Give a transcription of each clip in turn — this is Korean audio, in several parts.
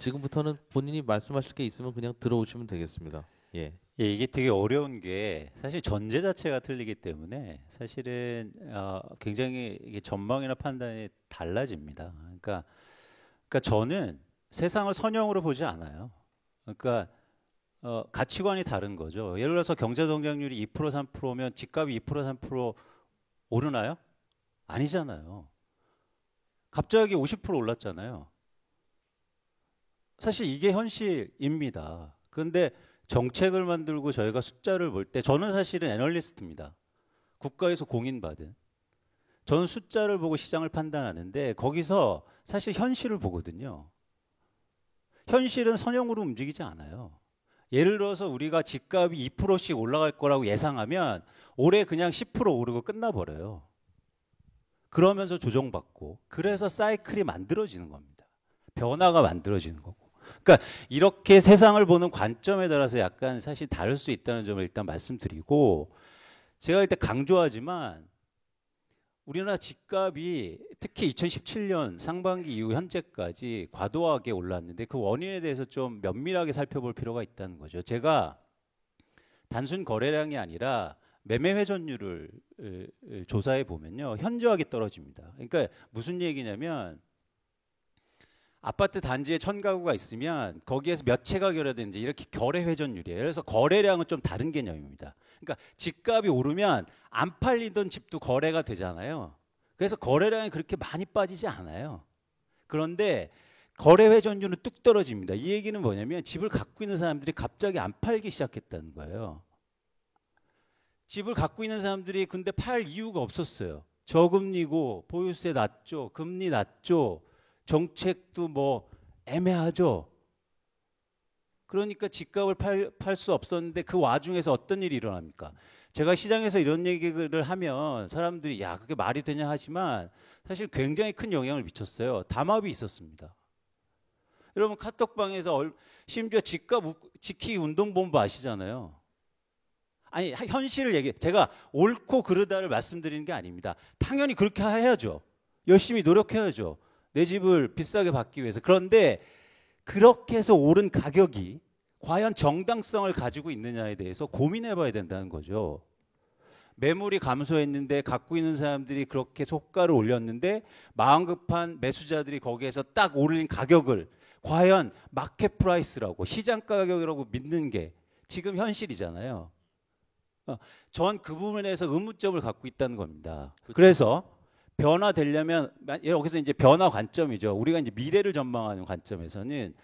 지금부터는 본인이 말씀하실 게 있으면 그냥 들어오시면 되겠습니다. 예. 예, 이게 되게 어려운 게 사실 전제 자체가 틀리기 때문에 사실은 굉장히 이게 전망이나 판단이 달라집니다. 그러니까 저는 세상을 선형으로 보지 않아요. 그러니까 가치관이 다른 거죠. 예를 들어서 경제 성장률이 2% 3%면 집값이 2% 3% 오르나요? 아니잖아요. 갑자기 50% 올랐잖아요. 사실 이게 현실입니다. 그런데 정책을 만들고 저희가 숫자를 볼 때 저는 사실은 애널리스트입니다. 국가에서 공인받은. 저는 숫자를 보고 시장을 판단하는데 거기서 사실 현실을 보거든요. 현실은 선형으로 움직이지 않아요. 예를 들어서 우리가 집값이 2%씩 올라갈 거라고 예상하면 올해 그냥 10% 오르고 끝나버려요. 그러면서 조정받고 그래서 사이클이 만들어지는 겁니다. 변화가 만들어지는 거고. 그러니까 이렇게 세상을 보는 관점에 따라서 약간 사실 다를 수 있다는 점을 일단 말씀드리고 제가 일단 강조하지만 우리나라 집값이 특히 2017년 상반기 이후 현재까지 과도하게 올랐는데 그 원인에 대해서 좀 면밀하게 살펴볼 필요가 있다는 거죠. 제가 단순 거래량이 아니라 매매 회전율을 조사해 보면요. 현저하게 떨어집니다. 그러니까 무슨 얘기냐면 아파트 단지에 1000가구가 있으면 거기에서 몇 채가 거래되는지 이렇게 거래 회전율이에요. 그래서 거래량은 좀 다른 개념입니다. 그러니까 집값이 오르면 안 팔리던 집도 거래가 되잖아요. 그래서 거래량이 그렇게 많이 빠지지 않아요. 그런데 거래 회전율은 뚝 떨어집니다. 이 얘기는 뭐냐면 집을 갖고 있는 사람들이 갑자기 안 팔기 시작했다는 거예요. 집을 갖고 있는 사람들이 근데 팔 이유가 없었어요. 저금리고 보유세 낮죠. 금리 낮죠. 정책도 뭐 애매하죠. 그러니까 집값을 팔 수 없었는데 그 와중에서 어떤 일이 일어납니까? 제가 시장에서 이런 얘기를 하면 사람들이 야 그게 말이 되냐 하지만 사실 굉장히 큰 영향을 미쳤어요. 담합이 있었습니다. 여러분 카톡방에서 심지어 집값 지키기 운동본부 아시잖아요. 아니 현실을 제가 옳고 그르다를 말씀드리는 게 아닙니다. 당연히 그렇게 해야죠. 열심히 노력해야죠. 내 집을 비싸게 받기 위해서. 그런데 그렇게 해서 오른 가격이 과연 정당성을 가지고 있느냐에 대해서 고민해 봐야 된다는 거죠. 매물이 감소했는데 갖고 있는 사람들이 그렇게 호가를 올렸는데 마음 급한 매수자들이 거기에서 딱 오른 가격을 과연 마켓 프라이스라고 시장 가격이라고 믿는 게 지금 현실이잖아요. 전 그 부분에서 의문점을 갖고 있다는 겁니다. 그렇죠. 그래서 변화되려면 여기서 이제 변화 관점이죠. 우리가 이제 미래를 전망하는 관점에서는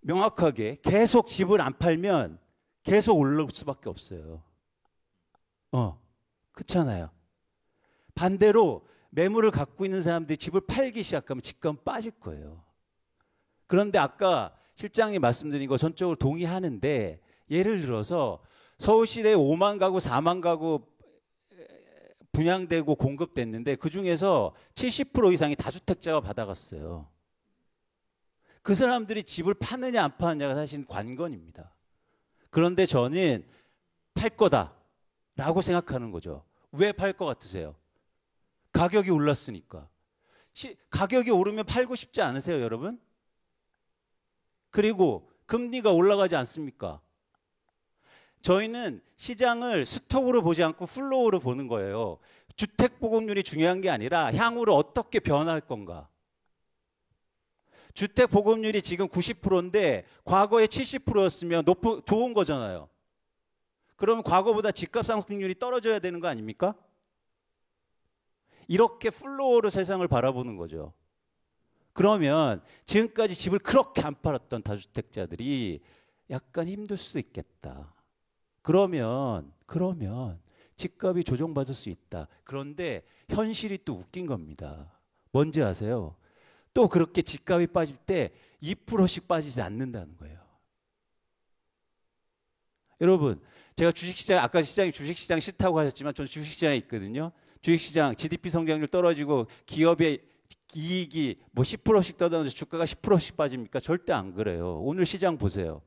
명확하게 계속 집을 안 팔면 계속 오를 수밖에 없어요. 그렇잖아요. 반대로 매물을 갖고 있는 사람들이 집을 팔기 시작하면 집값은 빠질 거예요. 그런데 아까 실장님 말씀드린 거 전적으로 동의하는데 예를 들어서 서울시내에 5만 가구, 4만 가구 분양되고 공급됐는데 그중에서 70% 이상이 다주택자가 받아갔어요. 그 사람들이 집을 파느냐 안 파느냐가 사실 관건입니다. 그런데 저는 팔 거다라고 생각하는 거죠. 왜 팔 것 같으세요? 가격이 올랐으니까. 가격이 오르면 팔고 싶지 않으세요, 여러분? 그리고 금리가 올라가지 않습니까? 저희는 시장을 스톡으로 보지 않고 플로우로 보는 거예요. 주택 보급률이 중요한 게 아니라 향후로 어떻게 변할 건가. 주택 보급률이 지금 90%인데 과거에 70%였으면 좋은 거잖아요. 그러면 과거보다 집값 상승률이 떨어져야 되는 거 아닙니까? 이렇게 플로우로 세상을 바라보는 거죠. 그러면 지금까지 집을 그렇게 안 팔았던 다주택자들이 약간 힘들 수도 있겠다. 그러면 집값이 조정받을 수 있다. 그런데 현실이 또 웃긴 겁니다. 뭔지 아세요? 또 그렇게 집값이 빠질 때 2%씩 빠지지 않는다는 거예요. 여러분, 제가 주식시장, 아까 시장이 주식시장 싫다고 하셨지만 저는 주식시장에 있거든요. 주식시장 GDP 성장률 떨어지고 기업의 이익이 뭐 10%씩 떨어져서 주가가 10%씩 빠집니까? 절대 안 그래요. 오늘 시장 보세요.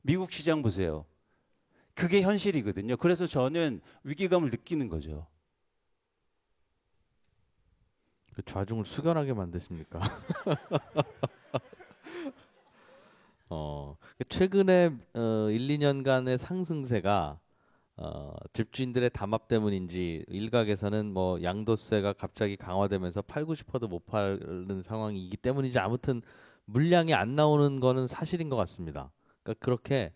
미국 시장 보세요. 그게 현실이거든요. 그래서 저는 위기감을 느끼는 거죠. 그 좌중을 숙연하게 만드십니까? 최근에 1, 2년간의 상승세가 집주인들의 담합 때문인지 일각에서는 뭐 양도세가 갑자기 강화되면서 팔고 싶어도 못 파는 상황이기 때문인지 아무튼 물량이 안 나오는 거는 사실인 것 같습니다. 그러니까 그렇게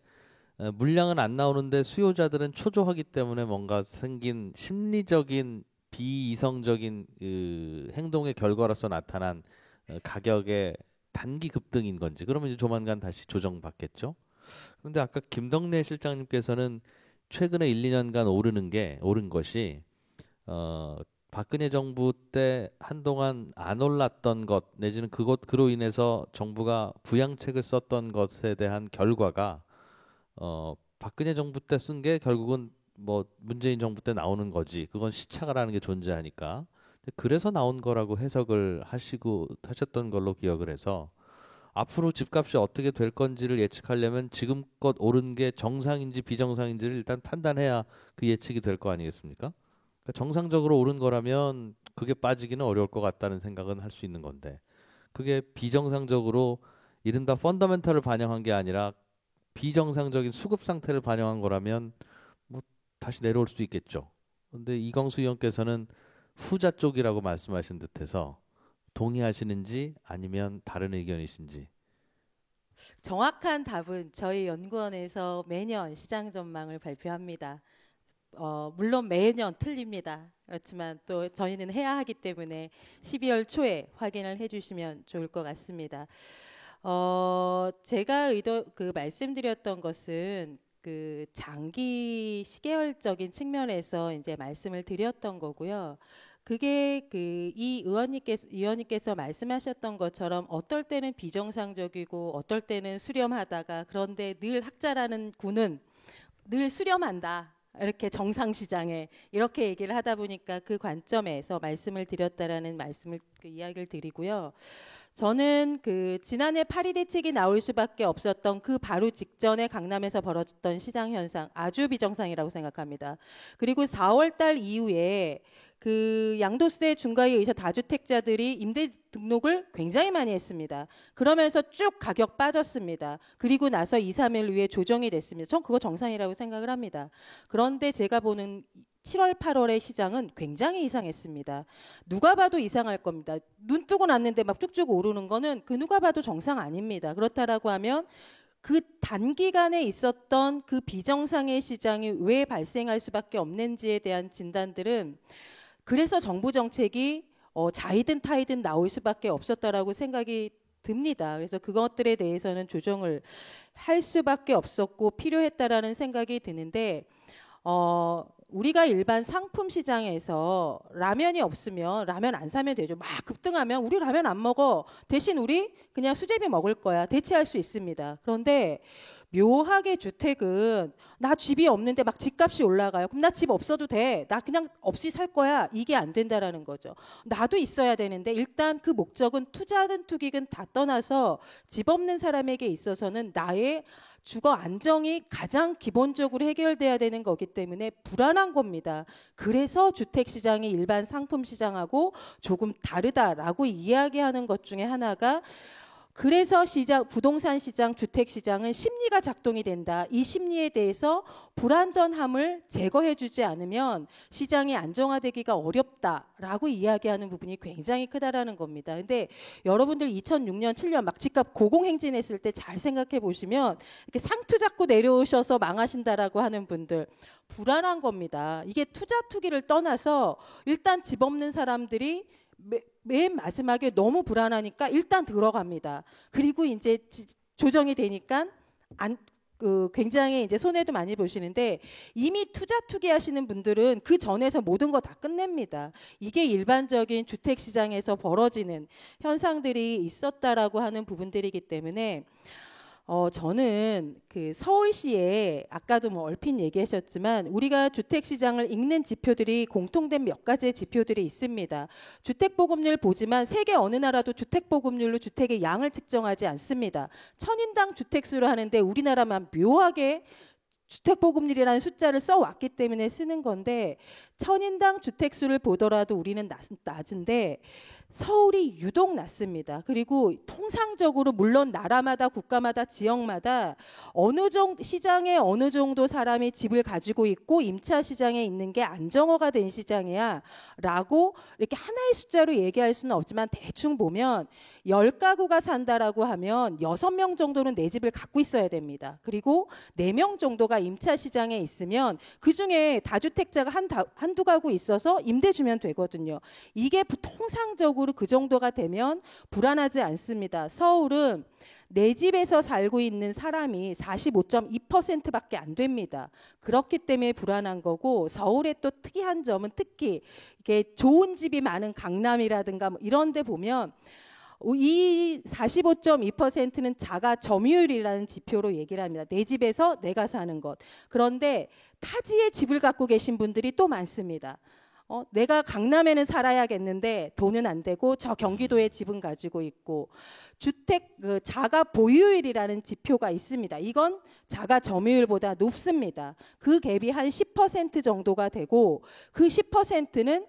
물량은 안 나오는데 수요자들은 초조하기 때문에 뭔가 생긴 심리적인 비이성적인 그 행동의 결과로서 나타난 가격의 단기 급등인 건지 그러면 이제 조만간 다시 조정받겠죠. 그런데 아까 김덕래 실장님께서는 최근에 1, 2년간 오른 것이 박근혜 정부 때 한동안 안 올랐던 것 내지는 그로 인해서 정부가 부양책을 썼던 것에 대한 결과가 박근혜 정부 때 쓴 게 결국은 뭐 문재인 정부 때 나오는 거지. 그건 시차가라는 게 존재하니까. 그래서 나온 거라고 해석을 하셨던 걸로 기억을 해서 앞으로 집값이 어떻게 될 건지를 예측하려면 지금껏 오른 게 정상인지 비정상인지를 일단 판단해야 그 예측이 될 거 아니겠습니까? 그러니까 정상적으로 오른 거라면 그게 빠지기는 어려울 것 같다는 생각은 할 수 있는 건데 그게 비정상적으로 이른바 펀더멘털을 반영한 게 아니라 비정상적인 수급 상태를 반영한 거라면 뭐 다시 내려올 수도 있겠죠. 근데 이광수 의원께서는 후자 쪽이라고 말씀하신 듯해서 동의하시는지 아니면 다른 의견이신지. 정확한 답은 저희 연구원에서 매년 시장 전망을 발표합니다. 물론 매년 틀립니다. 그렇지만 또 저희는 해야 하기 때문에 12월 초에 확인을 해주시면 좋을 것 같습니다. 제가 말씀드렸던 것은 그 장기 시계열적인 측면에서 이제 말씀을 드렸던 거고요. 그게 이 의원님께서 말씀하셨던 것처럼 어떨 때는 비정상적이고 어떨 때는 수렴하다가 그런데 늘 학자라는 군은 늘 수렴한다. 이렇게 정상시장에 이렇게 얘기를 하다 보니까 그 관점에서 말씀을 드렸다라는 이야기를 드리고요. 저는 지난해 파리 대책이 나올 수밖에 없었던 그 바로 직전에 강남에서 벌어졌던 시장 현상 아주 비정상이라고 생각합니다. 그리고 4월 달 이후에 양도세 중과에 의해서 다주택자들이 임대 등록을 굉장히 많이 했습니다. 그러면서 쭉 가격 빠졌습니다. 그리고 나서 2, 3일 후에 조정이 됐습니다. 전 그거 정상이라고 생각을 합니다. 그런데 제가 보는 7월, 8월의 시장은 굉장히 이상했습니다. 누가 봐도 이상할 겁니다. 눈 뜨고 났는데 막 쭉쭉 오르는 거는 누가 봐도 정상 아닙니다. 그렇다라고 하면 그 단기간에 있었던 그 비정상의 시장이 왜 발생할 수밖에 없는지에 대한 진단들은 그래서 정부 정책이 자이든 타이든 나올 수밖에 없었다라고 생각이 듭니다. 그래서 그것들에 대해서는 조정을 할 수밖에 없었고 필요했다라는 생각이 드는데 우리가 일반 상품 시장에서 라면이 없으면 라면 안 사면 되죠. 막 급등하면 우리 라면 안 먹어. 대신 우리 그냥 수제비 먹을 거야. 대체할 수 있습니다. 그런데 묘하게 주택은 나 집이 없는데 막 집값이 올라가요. 그럼 나 집 없어도 돼. 나 그냥 없이 살 거야. 이게 안 된다라는 거죠. 나도 있어야 되는데 일단 그 목적은 투자든 투기든 다 떠나서 집 없는 사람에게 있어서는 나의 주거 안정이 가장 기본적으로 해결돼야 되는 거기 때문에 불안한 겁니다. 그래서 주택시장이 일반 상품 시장하고 조금 다르다라고 이야기하는 것 중에 하나가 그래서 부동산 시장, 주택 시장은 심리가 작동이 된다. 이 심리에 대해서 불안전함을 제거해 주지 않으면 시장이 안정화되기가 어렵다라고 이야기하는 부분이 굉장히 크다라는 겁니다. 근데 여러분들 2006년, 7년 막 집값 고공행진했을 때 잘 생각해 보시면 이렇게 상투 잡고 내려오셔서 망하신다라고 하는 분들 불안한 겁니다. 이게 투자 투기를 떠나서 일단 집 없는 사람들이 맨 마지막에 너무 불안하니까 일단 들어갑니다. 그리고 이제 조정이 되니까 굉장히 이제 손해도 많이 보시는데 이미 투자 투기하시는 분들은 그 전에서 모든 거 다 끝냅니다. 이게 일반적인 주택 시장에서 벌어지는 현상들이 있었다라고 하는 부분들이기 때문에 저는 서울시에 아까도 뭐 얼핏 얘기하셨지만 우리가 주택 시장을 읽는 지표들이 공통된 몇 가지의 지표들이 있습니다. 주택 보급률 보지만 세계 어느 나라도 주택 보급률로 주택의 양을 측정하지 않습니다. 천인당 주택수로 하는데 우리나라만 묘하게 주택 보급률이라는 숫자를 써왔기 때문에 쓰는 건데 천인당 주택수를 보더라도 우리는 낮은데 서울이 유독 낮습니다. 그리고 통상적으로 물론 나라마다 국가마다 지역마다 어느 정도 시장에 어느 정도 사람이 집을 가지고 있고 임차 시장에 있는 게 안정화가 된 시장이야 라고 이렇게 하나의 숫자로 얘기할 수는 없지만 대충 보면 10가구가 산다라고 하면 6명 정도는 내 집을 갖고 있어야 됩니다. 그리고 4명 정도가 임차 시장에 있으면 그중에 다주택자가 한두 가구 있어서 임대 주면 되거든요. 이게 통상적으로 그 정도가 되면 불안하지 않습니다. 서울은 내 집에서 살고 있는 사람이 45.2%밖에 안 됩니다. 그렇기 때문에 불안한 거고, 서울의 또 특이한 점은 특히 이게 좋은 집이 많은 강남이라든가 뭐 이런 데 보면 이 45.2%는 자가 점유율이라는 지표로 얘기를 합니다. 내 집에서 내가 사는 것. 그런데 타지에 집을 갖고 계신 분들이 또 많습니다. 내가 강남에는 살아야겠는데 돈은 안 되고 저 경기도에 집은 가지고 있고, 주택 자가 보유율이라는 지표가 있습니다. 이건 자가 점유율보다 높습니다. 그 갭이 한 10% 정도가 되고, 그 10%는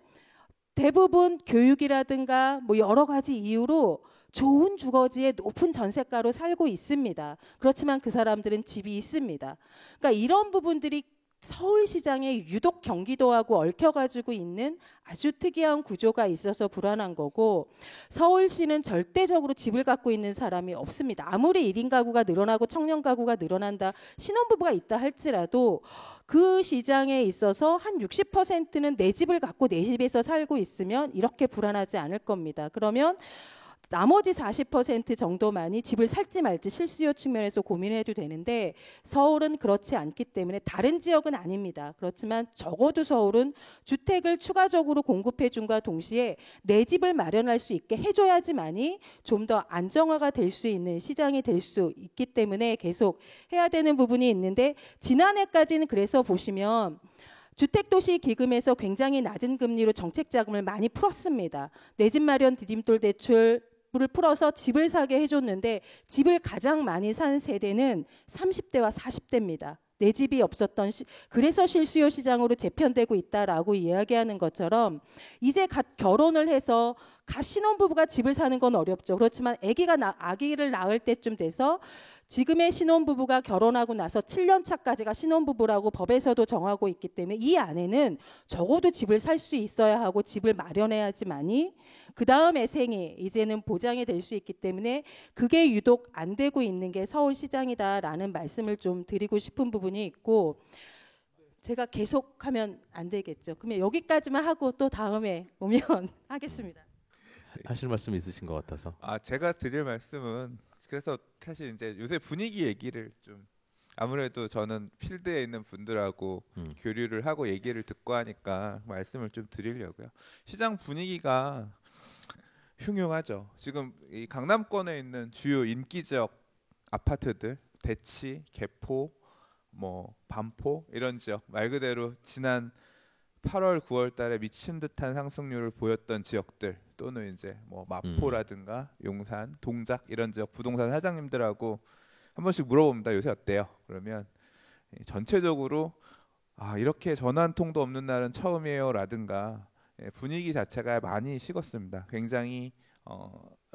대부분 교육이라든가 뭐 여러 가지 이유로 좋은 주거지에 높은 전세가로 살고 있습니다. 그렇지만 그 사람들은 집이 있습니다. 그러니까 이런 부분들이 서울시장에 유독 경기도하고 얽혀가지고 있는 아주 특이한 구조가 있어서 불안한 거고, 서울시는 절대적으로 집을 갖고 있는 사람이 없습니다. 아무리 1인 가구가 늘어나고 청년 가구가 늘어난다, 신혼부부가 있다 할지라도 그 시장에 있어서 한 60%는 내 집을 갖고 내 집에서 살고 있으면 이렇게 불안하지 않을 겁니다. 그러면 나머지 40% 정도만이 집을 살지 말지 실수요 측면에서 고민해도 되는데, 서울은 그렇지 않기 때문에, 다른 지역은 아닙니다. 그렇지만 적어도 서울은 주택을 추가적으로 공급해 준과 동시에 내 집을 마련할 수 있게 해줘야지만이 좀 더 안정화가 될 수 있는 시장이 될 수 있기 때문에 계속 해야 되는 부분이 있는데, 지난해까지는 그래서 보시면 주택도시기금에서 굉장히 낮은 금리로 정책자금을 많이 풀었습니다. 내 집 마련 디딤돌 대출 을 풀어서 집을 사게 해줬는데, 집을 가장 많이 산 세대는 30대와 40대입니다. 내 집이 없었던 그래서 실수요 시장으로 재편되고 있다라고 이야기하는 것처럼, 이제 갓 결혼을 해서 갓 신혼부부가 집을 사는 건 어렵죠. 그렇지만 아기를 낳을 때쯤 돼서, 지금의 신혼부부가 결혼하고 나서 7년 차까지가 신혼부부라고 법에서도 정하고 있기 때문에 이 안에는 적어도 집을 살 수 있어야 하고 집을 마련해야지만이 그 다음에 생이 이제는 보장이 될 수 있기 때문에, 그게 유독 안 되고 있는 게 서울시장이다라는 말씀을 좀 드리고 싶은 부분이 있고, 제가 계속하면 안 되겠죠. 그러면 여기까지만 하고 또 다음에 오면 하겠습니다. 하실 말씀 있으신 것 같아서. 제가 드릴 말씀은, 그래서 사실 이제 요새 분위기 얘기를 좀, 아무래도 저는 필드에 있는 분들하고 교류를 하고 얘기를 듣고 하니까 말씀을 좀 드리려고요. 시장 분위기가 흉흉하죠. 지금 이 강남권에 있는 주요 인기 지역 아파트들, 대치, 개포, 뭐 반포 이런 지역, 말 그대로 지난 8월, 9월 달에 미친 듯한 상승률을 보였던 지역들, 또는 이제 뭐 마포라든가 용산, 동작 이런 지역 부동산 사장님들하고 한 번씩 물어봅니다. 요새 어때요? 그러면 전체적으로 이렇게 전화 한 통도 없는 날은 처음이에요라든가, 분위기 자체가 많이 식었습니다. 굉장히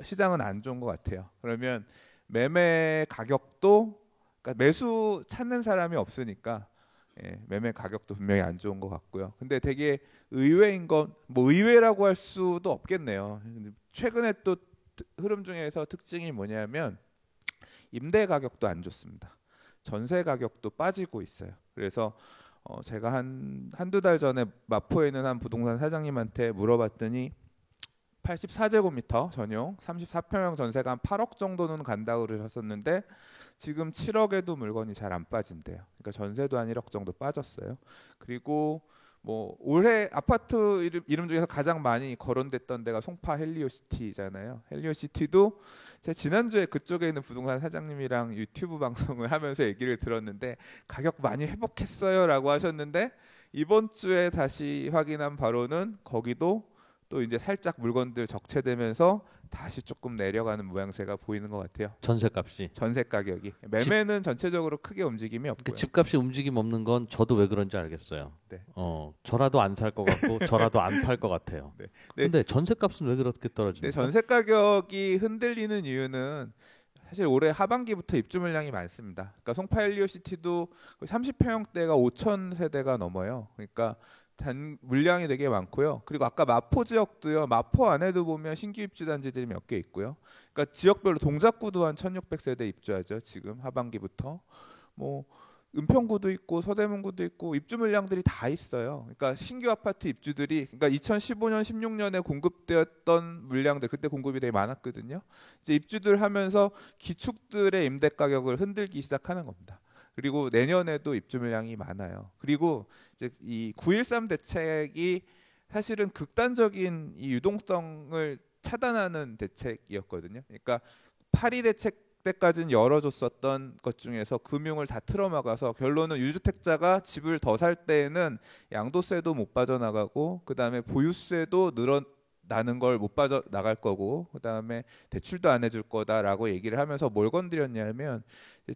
시장은 안 좋은 것 같아요. 그러면 매매 가격도, 그러니까 매수 찾는 사람이 없으니까 매매 가격도 분명히 안 좋은 것 같고요. 근데 되게 의외인 건, 뭐 의외라고 할 수도 없겠네요. 최근에 또 흐름 중에서 특징이 뭐냐면, 임대 가격도 안 좋습니다. 전세 가격도 빠지고 있어요. 그래서 제가 한두 달 전에 마포에 있는 한 부동산 사장님한테 물어봤더니 84제곱미터 전용 34평형 전세가 한 8억 정도는 간다고 그러셨었는데, 지금 7억에도 물건이 잘 안 빠진대요. 그러니까 전세도 한 1억 정도 빠졌어요. 그리고 뭐 올해 아파트 이름 중에서 가장 많이 거론됐던 데가 송파 헬리오시티잖아요. 헬리오시티도 제가 지난주에 그쪽에 있는 부동산 사장님이랑 유튜브 방송을 하면서 얘기를 들었는데, 가격 많이 회복했어요 라고 하셨는데, 이번 주에 다시 확인한 바로는 거기도 또 이제 살짝 물건들 적체되면서 다시 조금 내려가는 모양새가 보이는 것 같아요. 전세값이. 전세 가격이. 매매는 전체적으로 크게 움직임이 없고요. 집값이 움직임 없는 건 저도 왜 그런지 알겠어요. 네. 저라도 안 살 것 같고 저라도 안 팔 것 같아요. 네. 근데 전세값은 왜 그렇게 떨어집니까? 전세 가격이 흔들리는 이유는 사실 올해 하반기부터 입주 물량이 많습니다. 그러니까 송파 헬리오시티도 30평형대가 5천 세대가 넘어요. 그러니까 물량이 되게 많고요. 그리고 아까 마포 지역도요. 마포 안에도 보면 신규 입주 단지들이 몇 개 있고요. 그러니까 지역별로 동작구도 한 1,600세대 입주하죠. 지금 하반기부터. 뭐 은평구도 있고 서대문구도 있고 입주 물량들이 다 있어요. 그러니까 신규 아파트 입주들이 그러니까 2015년 16년에 공급되었던 물량들 그때 공급이 되게 많았거든요. 이제 입주들 하면서 기축들의 임대 가격을 흔들기 시작하는 겁니다. 그리고 내년에도 입주 물량이 많아요. 그리고 이제 이 9.13 대책이 사실은 극단적인 이 유동성을 차단하는 대책이었거든요. 그러니까 8.2 대책 때까지는 열어줬었던 것 중에서 금융을 다 틀어막아서 결론은 유주택자가 집을 더 살 때에는 양도세도 못 빠져나가고 그다음에 보유세도 늘어나는 걸 못 빠져나갈 거고 그다음에 대출도 안 해줄 거다라고 얘기를 하면서 뭘 건드렸냐면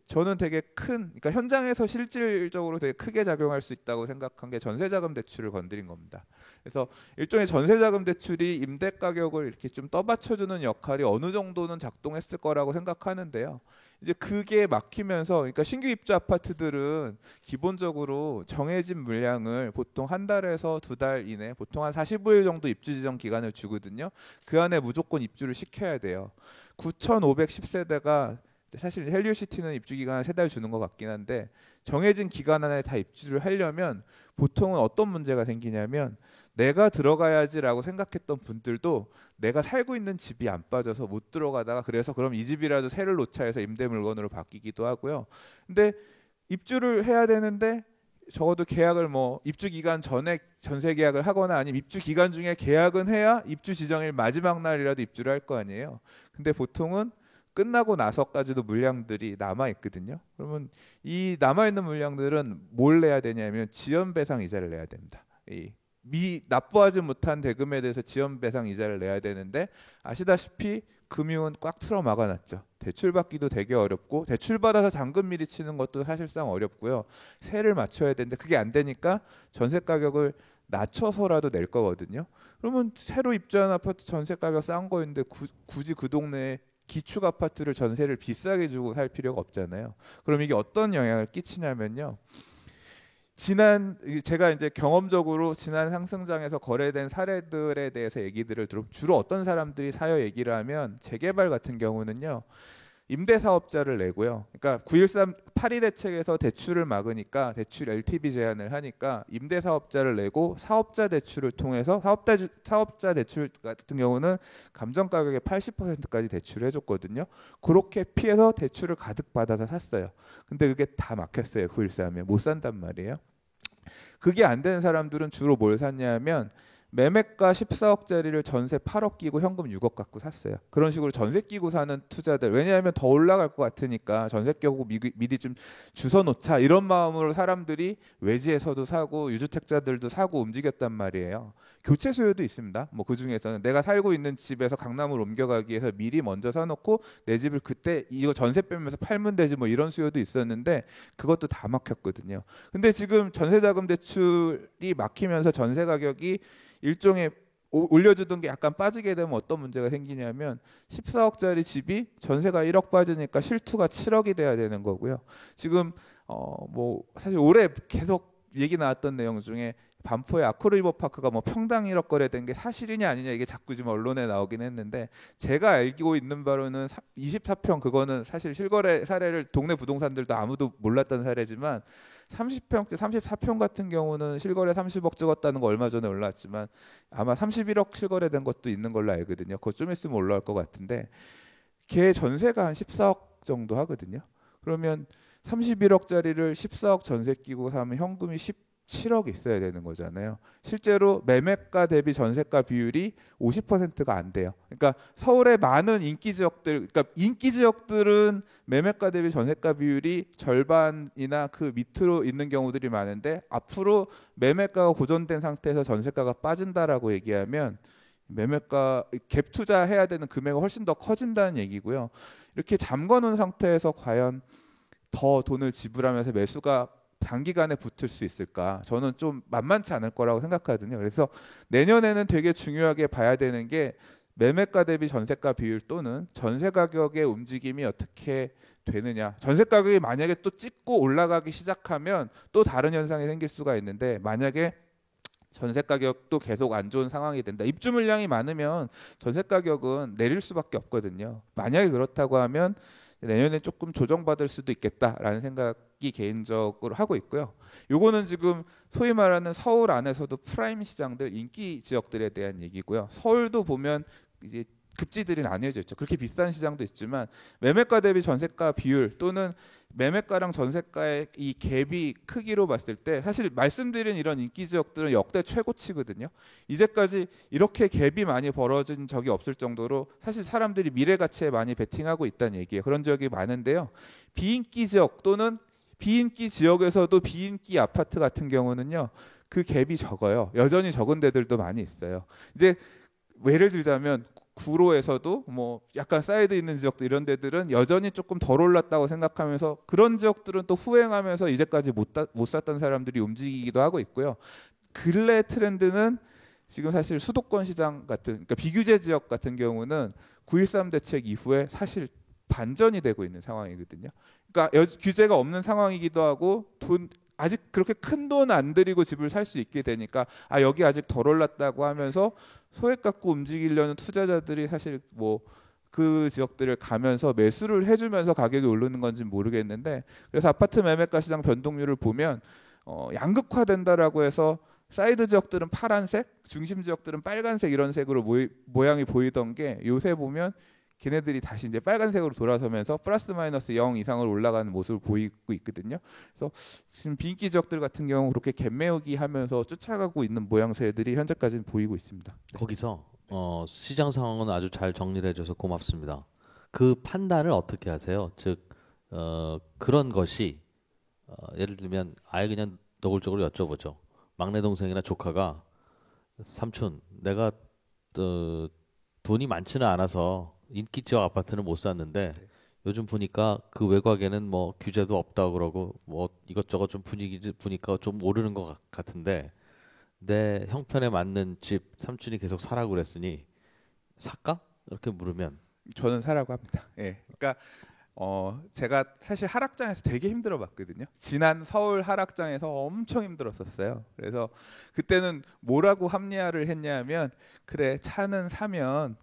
저는 되게 그러니까 현장에서 실질적으로 되게 크게 작용할 수 있다고 생각한 게 전세자금 대출을 건드린 겁니다. 그래서 일종의 전세자금 대출이 임대 가격을 이렇게 좀 떠받쳐주는 역할이 어느 정도는 작동했을 거라고 생각하는데요. 이제 그게 막히면서 그러니까 신규 입주 아파트들은 기본적으로 정해진 물량을 보통 한 달에서 두 달 이내 보통 한 45일 정도 입주 지정 기간을 주거든요. 그 안에 무조건 입주를 시켜야 돼요. 9,510세대가 사실 헬리오시티는 입주 기간을 3달 주는 것 같긴 한데 정해진 기간 안에 다 입주를 하려면 보통은 어떤 문제가 생기냐면 내가 들어가야지라고 생각했던 분들도 내가 살고 있는 집이 안 빠져서 못 들어가다가 그래서 그럼 이 집이라도 새를 놓자 해서 임대 물건으로 바뀌기도 하고요. 근데 입주를 해야 되는데 적어도 계약을 뭐 입주 기간 전에 전세 계약을 하거나 아니면 입주 기간 중에 계약은 해야 입주 지정일 마지막 날이라도 입주를 할 거 아니에요. 근데 보통은 끝나고 나서까지도 물량들이 남아 있거든요. 그러면 이 남아 있는 물량들은 뭘 내야 되냐면 지연 배상 이자를 내야 됩니다. 납부하지 못한 대금에 대해서 지연 배상 이자를 내야 되는데 아시다시피 금융은 꽉 틀어 막아놨죠. 대출 받기도 되게 어렵고 대출 받아서 잔금 미리 치는 것도 사실상 어렵고요. 세를 맞춰야 되는데 그게 안 되니까 전세 가격을 낮춰서라도 낼 거거든요. 그러면 새로 입주한 아파트 전세 가격 싼 거인데 굳이 그 동네에 기축 아파트를 전세를 비싸게 주고 살 필요가 없잖아요. 그럼 이게 어떤 영향을 끼치냐면요. 제가 이제 경험적으로 지난 상승장에서 거래된 사례들에 대해서 얘기들을 들으면 주로 어떤 사람들이 사요 얘기를 하면 재개발 같은 경우는요. 임대사업자를 내고요. 그러니까 9.13 8.2 대책에서 대출을 막으니까 대출 LTV 제한을 하니까 임대사업자를 내고 사업자 대출을 통해서 사업자 대출 같은 경우는 감정가격의 80%까지 대출을 해줬거든요. 그렇게 피해서 대출을 가득 받아서 샀어요. 근데 그게 다 막혔어요. 9.13에 못 산단 말이에요. 그게 안 되는 사람들은 주로 뭘 샀냐면 매매가 14억짜리를 전세 8억 끼고 현금 6억 갖고 샀어요. 그런 식으로 전세 끼고 사는 투자들. 왜냐하면 더 올라갈 것 같으니까 전세 끼고 미리 좀 주워 놓자 이런 마음으로 사람들이 외지에서도 사고 유주택자들도 사고 움직였단 말이에요. 교체 수요도 있습니다. 뭐 그 중에서는 내가 살고 있는 집에서 강남으로 옮겨가기 위해서 미리 먼저 사놓고 내 집을 그때 이거 전세 빼면서 팔면 되지 뭐 이런 수요도 있었는데 그것도 다 막혔거든요. 근데 지금 전세자금 대출이 막히면서 전세 가격이 일종의 올려주던 게 약간 빠지게 되면 어떤 문제가 생기냐면 14억짜리 집이 전세가 1억 빠지니까 실투가 7억이 돼야 되는 거고요. 지금 뭐 사실 올해 계속 얘기 나왔던 내용 중에 반포의 아크로리버파크가 뭐 평당 1억 거래된 게 사실이냐 아니냐 이게 자꾸 지금 언론에 나오긴 했는데 제가 알고 있는 바로는 24평 그거는 사실 실거래 사례를 동네 부동산들도 아무도 몰랐던 사례지만 30평대 34평 같은 경우는 실거래 30억 찍었다는 거 얼마 전에 올라왔지만 아마 31억 실거래된 것도 있는 걸로 알거든요. 그거 좀 있으면 올라올 것 같은데 걔 전세가 한 14억 정도 하거든요. 그러면 31억짜리를 14억 전세 끼고 사면 현금이 17억 있어야 되는 거잖아요. 실제로 매매가 대비 전세가 비율이 50%가 안 돼요. 그러니까 서울의 많은 인기 지역들, 그러니까 인기 지역들은 매매가 대비 전세가 비율이 절반이나 그 밑으로 있는 경우들이 많은데 앞으로 매매가가 고정된 상태에서 전세가가 빠진다라고 얘기하면 매매가 갭 투자해야 되는 금액이 훨씬 더 커진다는 얘기고요. 이렇게 잠궈놓은 상태에서 과연 더 돈을 지불하면서 매수가 단기간에 붙을 수 있을까? 저는 좀 만만치 않을 거라고 생각하거든요. 그래서 내년에는 되게 중요하게 봐야 되는 게 매매가 대비 전세가 비율 또는 전세 가격의 움직임이 어떻게 되느냐. 전세 가격이 만약에 또 찍고 올라가기 시작하면 또 다른 현상이 생길 수가 있는데, 만약에 전세 가격도 계속 안 좋은 상황이 된다. 입주 물량이 많으면 전세 가격은 내릴 수밖에 없거든요. 만약에 그렇다고 하면 내년에 조금 조정받을 수도 있겠다라는 생각이 개인적으로 하고 있고요. 요거는 지금 소위 말하는 서울 안에서도 프라임 시장들, 인기 지역들에 대한 얘기고요. 서울도 보면 이제 급지들이 나뉘어져 있죠. 그렇게 비싼 시장도 있지만 매매가 대비 전세가 비율 또는 매매가랑 전세가의 이 갭이 크기로 봤을 때 사실 말씀드린 이런 인기 지역들은 역대 최고치거든요. 이제까지 이렇게 갭이 많이 벌어진 적이 없을 정도로 사실 사람들이 미래 가치에 많이 베팅하고 있다는 얘기예요. 그런 지역이 많은데요. 비인기 지역 또는 비인기 지역에서도 비인기 아파트 같은 경우는요, 그 갭이 적어요. 여전히 적은 데들도 많이 있어요. 이제 예를 들자면 구로에서도 뭐 약간 사이드 있는 지역들, 이런 데들은 여전히 조금 덜 올랐다고 생각하면서 그런 지역들은 또 후행하면서 이제까지 못 샀던 사람들이 움직이기도 하고 있고요. 근래 트렌드는 지금 사실 수도권 시장 같은, 그러니까 비규제 지역 같은 경우는 9.13 대책 이후에 사실 반전이 되고 있는 상황이거든요. 그러니까 규제가 없는 상황이기도 하고 아직 그렇게 큰 돈 안 들이고 집을 살 수 있게 되니까 여기 아직 덜 올랐다고 하면서 소액 갖고 움직이려는 투자자들이 사실 뭐 그 지역들을 가면서 매수를 해주면서 가격이 오르는 건지 모르겠는데, 그래서 아파트 매매가 시장 변동률을 보면 양극화된다라고 해서 사이드 지역들은 파란색, 중심 지역들은 빨간색, 이런 색으로 모양이 보이던 게 요새 보면 걔네들이 다시 이제 빨간색으로 돌아서면서 플러스 마이너스 0 이상으로 올라가는 모습을 보이고 있거든요. 그래서 지금 비인기 지역들 같은 경우 그렇게 갭 메우기 하면서 쫓아가고 있는 모양새들이 현재까지는 보이고 있습니다. 거기서 시장 상황은 아주 잘 정리를 해줘서 고맙습니다. 그 판단을 어떻게 하세요? 즉 그런 것이 예를 들면 아예 그냥 노골적으로 여쭤보죠. 막내 동생이나 조카가 삼촌, 내가 돈이 많지는 않아서 인기 지역 아파트는 못 샀는데 요즘 보니까 그 외곽에는 뭐 규제도 없다 그러고 뭐 이것저것 좀 분위기 보니까 좀 오르는 것 같은데 내 형편에 맞는 집 삼촌이 계속 사라고 그랬으니 살까? 이렇게 물으면 저는 사라고 합니다. 예. 그러니까 제가 사실 하락장에서 되게 힘들어봤거든요. 지난 서울 하락장에서 엄청 힘들었었어요. 그래서 그때는 뭐라고 합리화를 했냐면, 그래 차는 사면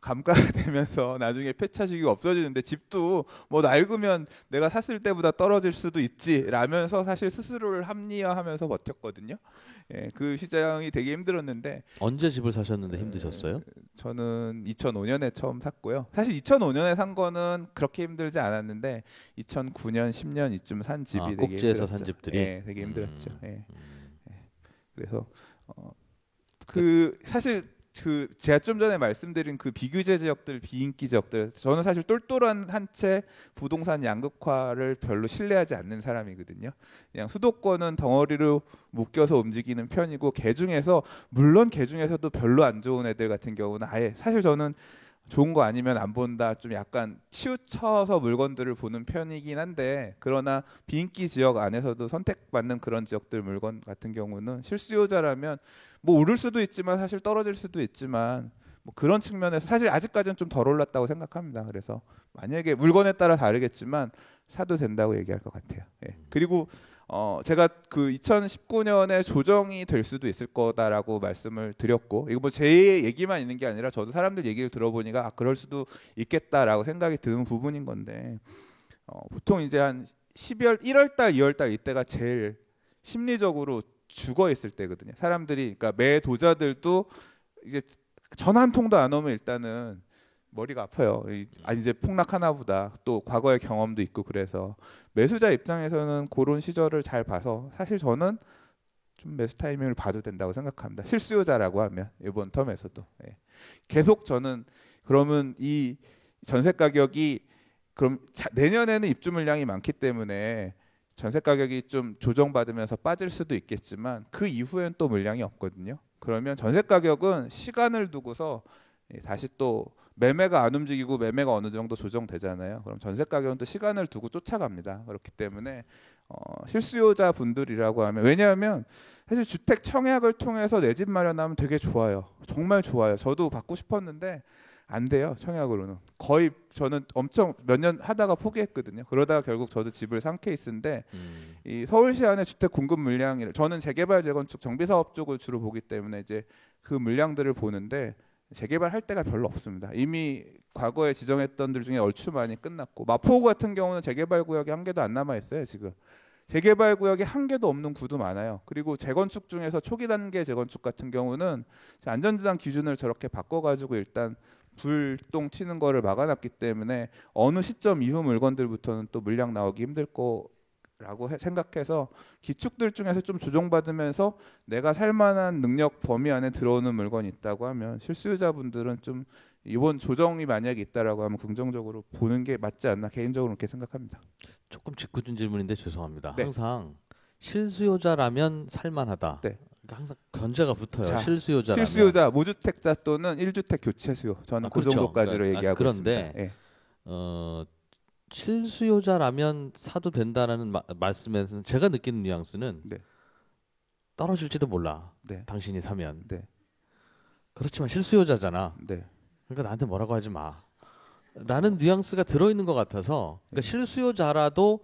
감가가 되면서 나중에 폐차식이 없어지는데 집도 뭐 낡으면 내가 샀을 때보다 떨어질 수도 있지 라면서 사실 스스로를 합리화하면서 버텼거든요. 예, 그 시장이 되게 힘들었는데. 언제 집을 사셨는데 힘드셨어요? 저는 2005년에 처음 샀고요. 사실 2005년에 산 거는 그렇게 힘들지 않았는데 2009년, 10년 이쯤 산 집이 되게 꼭지에서 힘들었죠. 산 집들이? 예, 되게 힘들었죠. 예. 그래서 사실 제가 좀 전에 말씀드린 그 비규제 지역들, 비인기 지역들, 저는 사실 똘똘한 한 채 부동산 양극화를 별로 신뢰하지 않는 사람이거든요. 그냥 수도권은 덩어리로 묶여서 움직이는 편이고, 물론 개 중에서도 별로 안 좋은 애들 같은 경우는 아예 사실 저는 좋은 거 아니면 안 본다, 좀 약간 치우쳐서 물건들을 보는 편이긴 한데, 그러나 비인기 지역 안에서도 선택받는 그런 지역들 물건 같은 경우는 실수요자라면 뭐 오를 수도 있지만 사실 떨어질 수도 있지만 뭐 그런 측면에서 사실 아직까지는 좀 덜 올랐다고 생각합니다. 그래서 만약에 물건에 따라 다르겠지만 사도 된다고 얘기할 것 같아요. 예. 그리고 제가 그 2019년에 조정이 될 수도 있을 거다라고 말씀을 드렸고, 이거 뭐 제 얘기만 있는 게 아니라 저도 사람들 얘기를 들어보니까 그럴 수도 있겠다라고 생각이 드는 부분인 건데, 보통 이제 한 1월 달, 2월 달 이때가 제일 심리적으로 죽어 있을 때거든요. 사람들이, 그러니까 매도자들도 이제 전 한 통도 안 오면 일단은 머리가 아파요. 이제 폭락하나 보다. 또 과거의 경험도 있고, 그래서 매수자 입장에서는 그런 시절을 잘 봐서 사실 저는 좀 매수 타이밍을 봐도 된다고 생각합니다. 실수요자라고 하면 이번 텀에서도. 예. 계속 저는 그러면 이 전세 가격이 그럼 내년에는 입주 물량이 많기 때문에 전세 가격이 좀 조정받으면서 빠질 수도 있겠지만 그 이후엔 또 물량이 없거든요. 그러면 전세 가격은 시간을 두고서 다시 또 매매가 안 움직이고 매매가 어느 정도 조정되잖아요. 그럼 전세 가격은 또 시간을 두고 쫓아갑니다. 그렇기 때문에 실수요자 분들이라고 하면, 왜냐하면 사실 주택 청약을 통해서 내 집 마련하면 되게 좋아요. 정말 좋아요. 저도 받고 싶었는데 안 돼요. 청약으로는 거의 저는 엄청 몇 년 하다가 포기했거든요. 그러다가 결국 저도 집을 산 케이스인데 이 서울시 안에 주택 공급 물량이, 저는 재개발 재건축 정비사업 쪽을 주로 보기 때문에 이제 그 물량들을 보는데 재개발할 데가 별로 없습니다. 이미 과거에 지정했던 들 중에 얼추 많이 끝났고, 마포구 같은 경우는 재개발 구역이 한 개도 안 남아 있어요. 지금 재개발 구역이 한 개도 없는 구도 많아요. 그리고 재건축 중에서 초기 단계 재건축 같은 경우는 안전지단 기준을 저렇게 바꿔가지고 일단 불똥 튀는 거를 막아놨기 때문에 어느 시점 이후 물건들부터는 또 물량 나오기 힘들 거라고 생각해서 기축들 중에서 좀 조정받으면서 내가 살만한 능력 범위 안에 들어오는 물건이 있다고 하면 실수요자분들은 좀 이번 조정이 만약에 있다라고 하면 긍정적으로 보는 게 맞지 않나, 개인적으로 그렇게 생각합니다. 조금 짓궂은 질문인데 죄송합니다. 네. 항상 실수요자라면 살만하다. 네. 그러니까 항상 견제가 붙어요. 자, 실수요자라면. 실수요자, 무주택자 또는 1주택 교체 수요. 저는 그 그렇죠. 정도까지로 그러니까, 얘기하고 그런데 있습니다. 예. 실수요자라면 사도 된다라는 말씀에서는 제가 느끼는 뉘앙스는 네. 떨어질지도 몰라. 네. 당신이 사면. 네. 그렇지만 실수요자잖아. 네. 그러니까 나한테 뭐라고 하지 마. 라는 뉘앙스가 들어있는 것 같아서, 그러니까 실수요자라도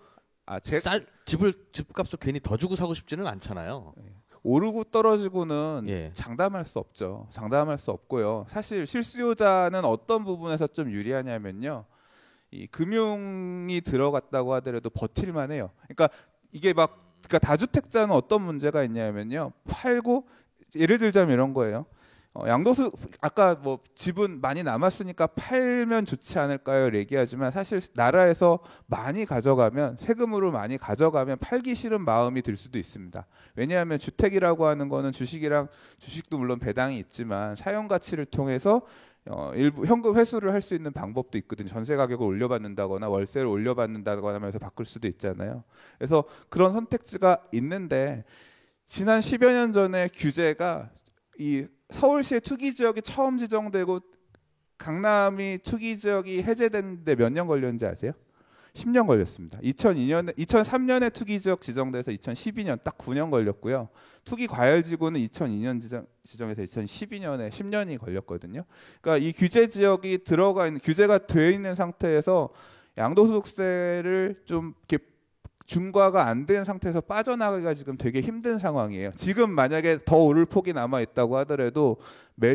집값을 괜히 더 주고 사고 싶지는 않잖아요. 오르고 떨어지고는 예. 장담할 수 없죠. 장담할 수 없고요. 사실 실수요자는 어떤 부분에서 좀 유리하냐면요, 이 금융이 들어갔다고 하더라도 버틸만 해요. 그러니까 이게 그러니까 다주택자는 어떤 문제가 있냐면요, 팔고, 예를 들자면 이런 거예요. 양도소, 아까 뭐 집은 많이 남았으니까 팔면 좋지 않을까요? 얘기하지만 사실 나라에서 많이 가져가면, 세금으로 많이 가져가면 팔기 싫은 마음이 들 수도 있습니다. 왜냐하면 주택이라고 하는 거는 주식도 물론 배당이 있지만 사용 가치를 통해서 일부 현금 회수를 할 수 있는 방법도 있거든요. 전세 가격을 올려받는다거나 월세를 올려받는다거나 하면서 바꿀 수도 있잖아요. 그래서 그런 선택지가 있는데, 지난 10여 년 전에 규제가 이 서울시의 투기 지역이 처음 지정되고 강남이 투기 지역이 해제됐는데 몇 년 걸렸는지 아세요? 10년 걸렸습니다. 2003년에 투기 지역 지정돼서 2012년 딱 9년 걸렸고요. 투기 과열 지구는 2002년 지정해서 2012년에 10년이 걸렸거든요. 그러니까 이 규제 지역이 들어가 있는, 규제가 되어 있는 상태에서 양도소득세를 좀 이렇게 중과가 안 된 상태에서 빠져나가기가 지금 되게 힘든 상황이에요. 지금 만약에 더 오를 폭이 남아 있다고 하더라도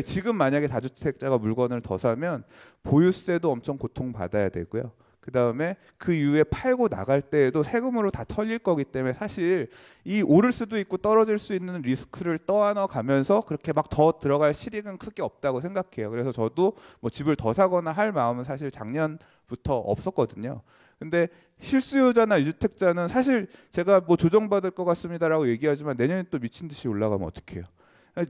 지금 만약에 다주택자가 물건을 더 사면 보유세도 엄청 고통받아야 되고요. 그 다음에 그 이후에 팔고 나갈 때에도 세금으로 다 털릴 거기 때문에 사실 이 오를 수도 있고 떨어질 수 있는 리스크를 떠안아 가면서 그렇게 막 더 들어갈 실익은 크게 없다고 생각해요. 그래서 저도 뭐 집을 더 사거나 할 마음은 사실 작년부터 없었거든요. 근데 실수요자나 유주택자는 사실 제가 뭐 조정받을 것 같습니다라고 얘기하지만 내년에 또 미친 듯이 올라가면 어떡해요?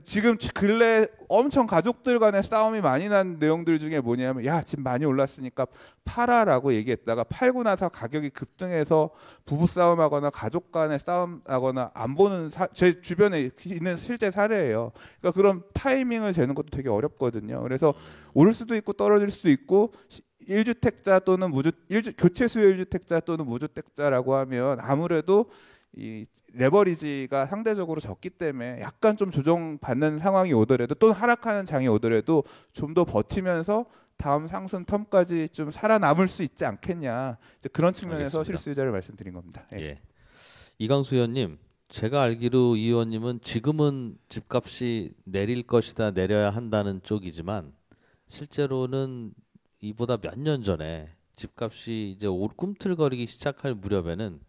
지금 근래 엄청 가족들 간의 싸움이 많이 난 내용들 중에 뭐냐면, 야, 집 많이 올랐으니까 팔아라고 얘기했다가 팔고 나서 가격이 급등해서 부부싸움하거나 가족 간의 싸움하거나 안 보는 제 주변에 있는 실제 사례예요. 그러니까 그런 타이밍을 재는 것도 되게 어렵거든요. 그래서 오를 수도 있고 떨어질 수도 있고, 1주택자 또는 교체 수요 1주택자 또는 무주택자라고 하면 아무래도 이 레버리지가 상대적으로 적기 때문에 약간 좀 조정받는 상황이 오더라도, 또는 하락하는 장이 오더라도 좀 더 버티면서 다음 상승 텀까지 좀 살아남을 수 있지 않겠냐, 이제 그런 측면에서 알겠습니다. 실수요자를 말씀드린 겁니다. 예. 예. 이광수 의원님, 제가 알기로 이 의원님은 지금은 집값이 내릴 것이다, 내려야 한다는 쪽이지만 실제로는 이보다 몇 년 전에 집값이 이제 꿈틀거리기 시작할 무렵에는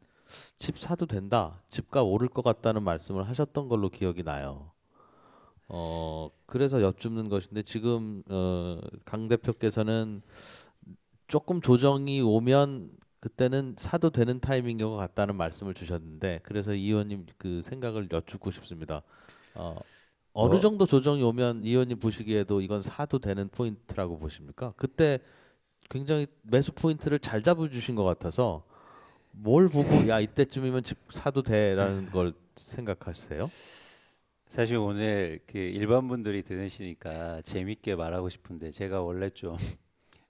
집 사도 된다, 집값 오를 것 같다는 말씀을 하셨던 걸로 기억이 나요. 그래서 여쭙는 것인데, 지금 강 대표께서는 조금 조정이 오면 그때는 사도 되는 타이밍인 것 같다는 말씀을 주셨는데, 그래서 이 의원님 그 생각을 여쭙고 싶습니다. 어느 정도 조정이 오면 이 의원님 보시기에도 이건 사도 되는 포인트라고 보십니까? 그때 굉장히 매수 포인트를 잘 잡아주신 것 같아서 뭘 보고 야, 이때쯤이면 집 사도 돼라는 걸 생각하세요? 사실 오늘 그 일반 분들이 들으시니까 재밌게 말하고 싶은데 제가 원래 좀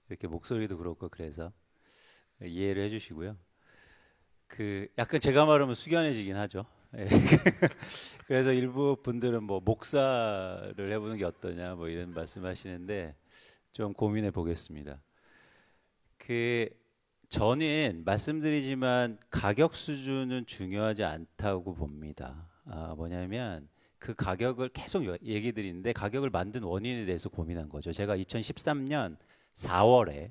이렇게 목소리도 그렇고 그래서 이해를 해주시고요. 그 약간 제가 말하면 숙연해지긴 하죠. 예. 그래서 일부 분들은 뭐 목사를 해보는 게 어떠냐 뭐 이런 말씀하시는데 좀 고민해 보겠습니다. 그 저는 말씀드리지만 가격 수준은 중요하지 않다고 봅니다. 뭐냐면 그 가격을 계속 얘기 드리는데 가격을 만든 원인에 대해서 고민한 거죠. 제가 2013년 4월에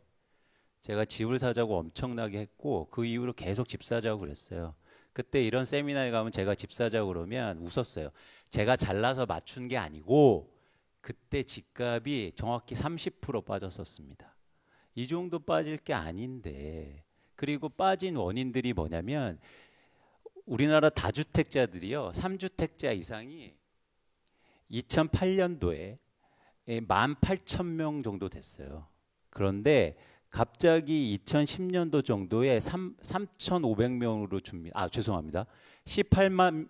제가 집을 사자고 엄청나게 했고 그 이후로 계속 집 사자고 그랬어요. 그때 이런 세미나에 가면 제가 집 사자고 그러면 웃었어요. 제가 잘나서 맞춘 게 아니고 그때 집값이 정확히 30% 빠졌었습니다. 이 정도 빠질 게 아닌데, 그리고 빠진 원인들이 뭐냐면 우리나라 다주택자들이요 3주택자 이상이 2008년도에 18,000명 정도 됐어요. 그런데 갑자기 2010년도 정도에 3,500명으로 줍니다. 죄송합니다. 11만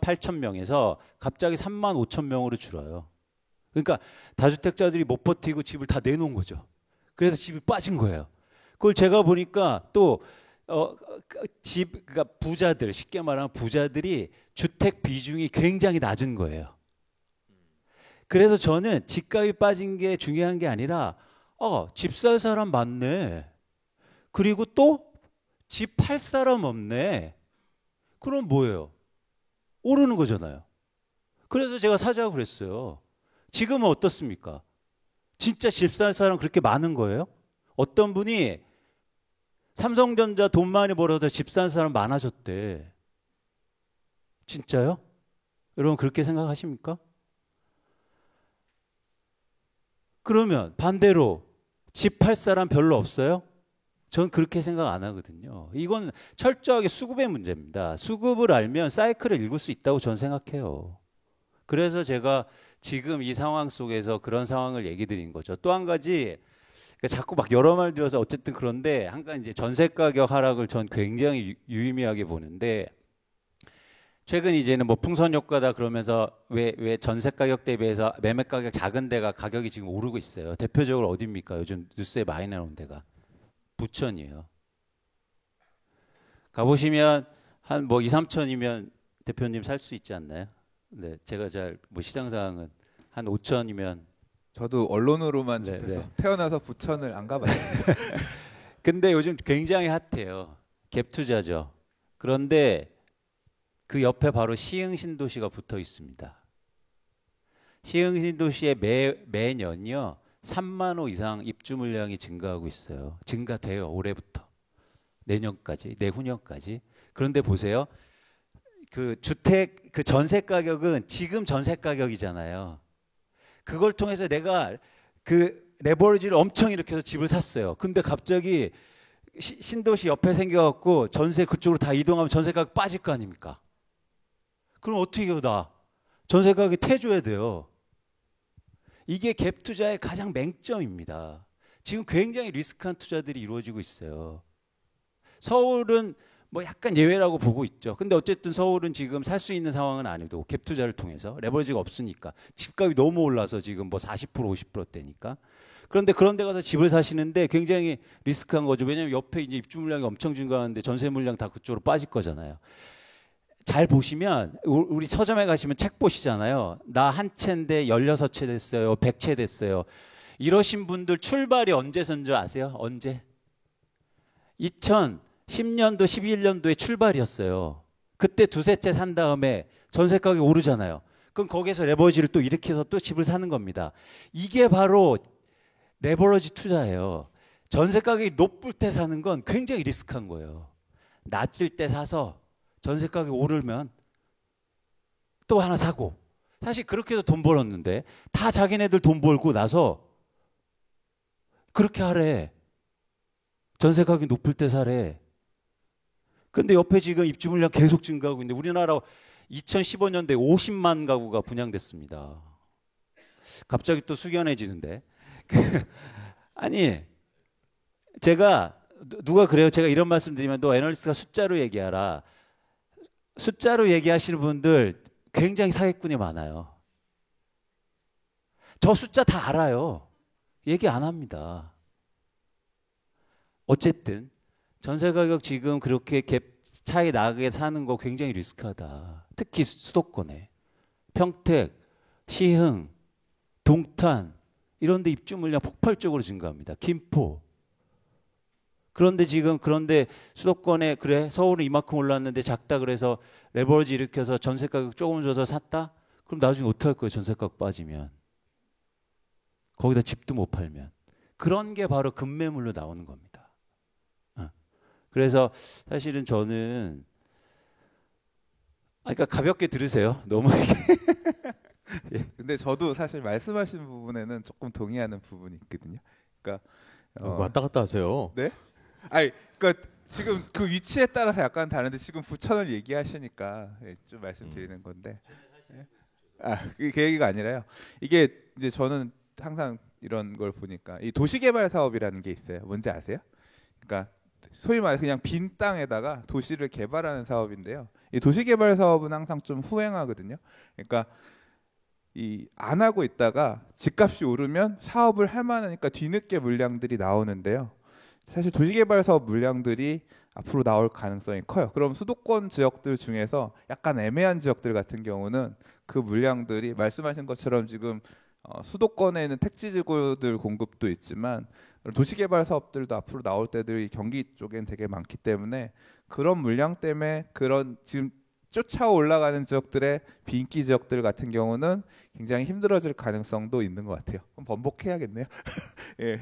8천 명에서 갑자기 3만 5천 명으로 줄어요. 그러니까 다주택자들이 못 버티고 집을 다 내놓은 거죠. 그래서 집이 빠진 거예요. 그걸 제가 보니까 또 그러니까 부자들, 쉽게 말하면 부자들이 주택 비중이 굉장히 낮은 거예요. 그래서 저는 집값이 빠진 게 중요한 게 아니라 집 살 사람 많네. 그리고 또 집 팔 사람 없네. 그럼 뭐예요? 오르는 거잖아요. 그래서 제가 사자고 그랬어요. 지금은 어떻습니까? 진짜 집 살 사람 그렇게 많은 거예요? 어떤 분이 삼성전자 돈 많이 벌어서 집 산 사람 많아졌대. 진짜요? 여러분 그렇게 생각하십니까? 그러면 반대로 집 팔 사람 별로 없어요? 전 그렇게 생각 안 하거든요. 이건 철저하게 수급의 문제입니다. 수급을 알면 사이클을 읽을 수 있다고 전 생각해요. 그래서 제가 지금 이 상황 속에서 그런 상황을 얘기 드린 거죠. 또 한 가지, 그러니까 자꾸 막 여러 말 들어서 어쨌든 그런데 한 가지 이제 전세 가격 하락을 전 굉장히 유의미하게 보는데, 최근 이제는 뭐 풍선 효과다 그러면서 왜 전세 가격 대비해서 매매 가격 작은 데가 가격이 지금 오르고 있어요. 대표적으로 어디입니까? 요즘 뉴스에 많이 나오는 데가 부천이에요. 가보시면 한 뭐 2, 3천이면 대표님 살 수 있지 않나요? 네, 제가 잘 뭐 시장 상황은 한 5천이면. 저도 언론으로만 네, 접해서 네. 태어나서 부천을 안 가봤어요. 근데 요즘 굉장히 핫해요. 갭 투자죠. 그런데 그 옆에 바로 시흥신도시가 붙어 있습니다. 시흥신도시에 매년요 3만 호 이상 입주 물량이 증가하고 있어요. 증가돼요. 올해부터 내년까지, 내후년까지. 그런데 보세요. 그 주택 그 전세 가격은 지금 전세 가격이잖아요. 그걸 통해서 내가 그 레버리지를 엄청 일으켜서 집을 샀어요. 근데 갑자기 신도시 옆에 생겨갖고 전세 그쪽으로 다 이동하면 전세 가격 빠질 거 아닙니까? 그럼 어떻게 해요? 나 전세 가격이 태줘야 돼요. 이게 갭 투자의 가장 맹점입니다. 지금 굉장히 리스크한 투자들이 이루어지고 있어요. 서울은 뭐 약간 예외라고 보고 있죠. 근데 어쨌든 서울은 지금 살 수 있는 상황은 아니고 갭 투자를 통해서 레버리지가 없으니까 집값이 너무 올라서 지금 뭐 40% 50%대니까. 그런데 그런 데 가서 집을 사시는데 굉장히 리스크한 거죠. 왜냐하면 옆에 이제 입주 물량이 엄청 증가하는데 전세 물량 다 그쪽으로 빠질 거잖아요. 잘 보시면 우리 서점에 가시면 책 보시잖아요. 나 한 채인데 16채 됐어요. 100채 됐어요. 이러신 분들 출발이 언제선지 아세요? 언제? 2010년도 11년도에 출발이었어요. 그때 두세 채 산 다음에 전세 가격이 오르잖아요. 그럼 거기서 레버리지를 또 일으켜서 또 집을 사는 겁니다. 이게 바로 레버리지 투자예요. 전세 가격이 높을 때 사는 건 굉장히 리스크한 거예요. 낮을 때 사서 전세 가격이 오르면 또 하나 사고. 사실 그렇게 해서 돈 벌었는데 다 자기네들 돈 벌고 나서 그렇게 하래. 전세 가격이 높을 때 사래. 근데 옆에 지금 입주 물량 계속 증가하고 있는데 우리나라 2015년도에 50만 가구가 분양됐습니다. 갑자기 또 숙연해지는데. 아니 제가 누가 그래요? 제가 이런 말씀 드리면 너 애널리스트가 숫자로 얘기하라. 숫자로 얘기하시는 분들 굉장히 사기꾼이 많아요. 저 숫자 다 알아요. 얘기 안 합니다. 어쨌든 전세 가격 지금 그렇게 갭 차이 나게 사는 거 굉장히 리스크하다. 특히 수도권에 평택, 시흥, 동탄 이런 데 입주 물량 폭발적으로 증가합니다. 김포. 그런데 지금 수도권에 그래 서울은 이만큼 올랐는데 작다 그래서 레버리지 일으켜서 전세 가격 조금 줘서 샀다? 그럼 나중에 어떻게 할 거예요? 전세 가격 빠지면. 거기다 집도 못 팔면. 그런 게 바로 급매물로 나오는 겁니다. 그래서 사실은 저는 그러니까 가볍게 들으세요. 너무 예. 근데 저도 사실 말씀하신 부분에는 조금 동의하는 부분이 있거든요. 그러니까 왔다 갔다 하세요. 네? 아니, 그러니까 지금 그 위치에 따라서 약간 다른데 지금 부천을 얘기하시니까 좀 말씀드리는 건데. 그 얘기가 아니라요. 이게 이제 저는 항상 이런 걸 보니까 이 도시개발 사업이라는 게 있어요. 뭔지 아세요? 그러니까 소위 말해 그냥 빈 땅에다가 도시를 개발하는 사업인데요. 이 도시개발 사업은 항상 좀 후행하거든요. 그러니까 이 안 하고 있다가 집값이 오르면 사업을 할 만하니까 뒤늦게 물량들이 나오는데요. 사실 도시개발 사업 물량들이 앞으로 나올 가능성이 커요. 그럼 수도권 지역들 중에서 약간 애매한 지역들 같은 경우는 그 물량들이 말씀하신 것처럼 지금 수도권에 있는 택지지구들 공급도 있지만 도시개발 사업들도 앞으로 나올 때들이 경기 쪽엔 되게 많기 때문에 그런 물량 때문에 그런 지금 쫓아 올라가는 지역들의 빈기 지역들 같은 경우는 굉장히 힘들어질 가능성도 있는 것 같아요. 그럼 번복해야겠네요. 예.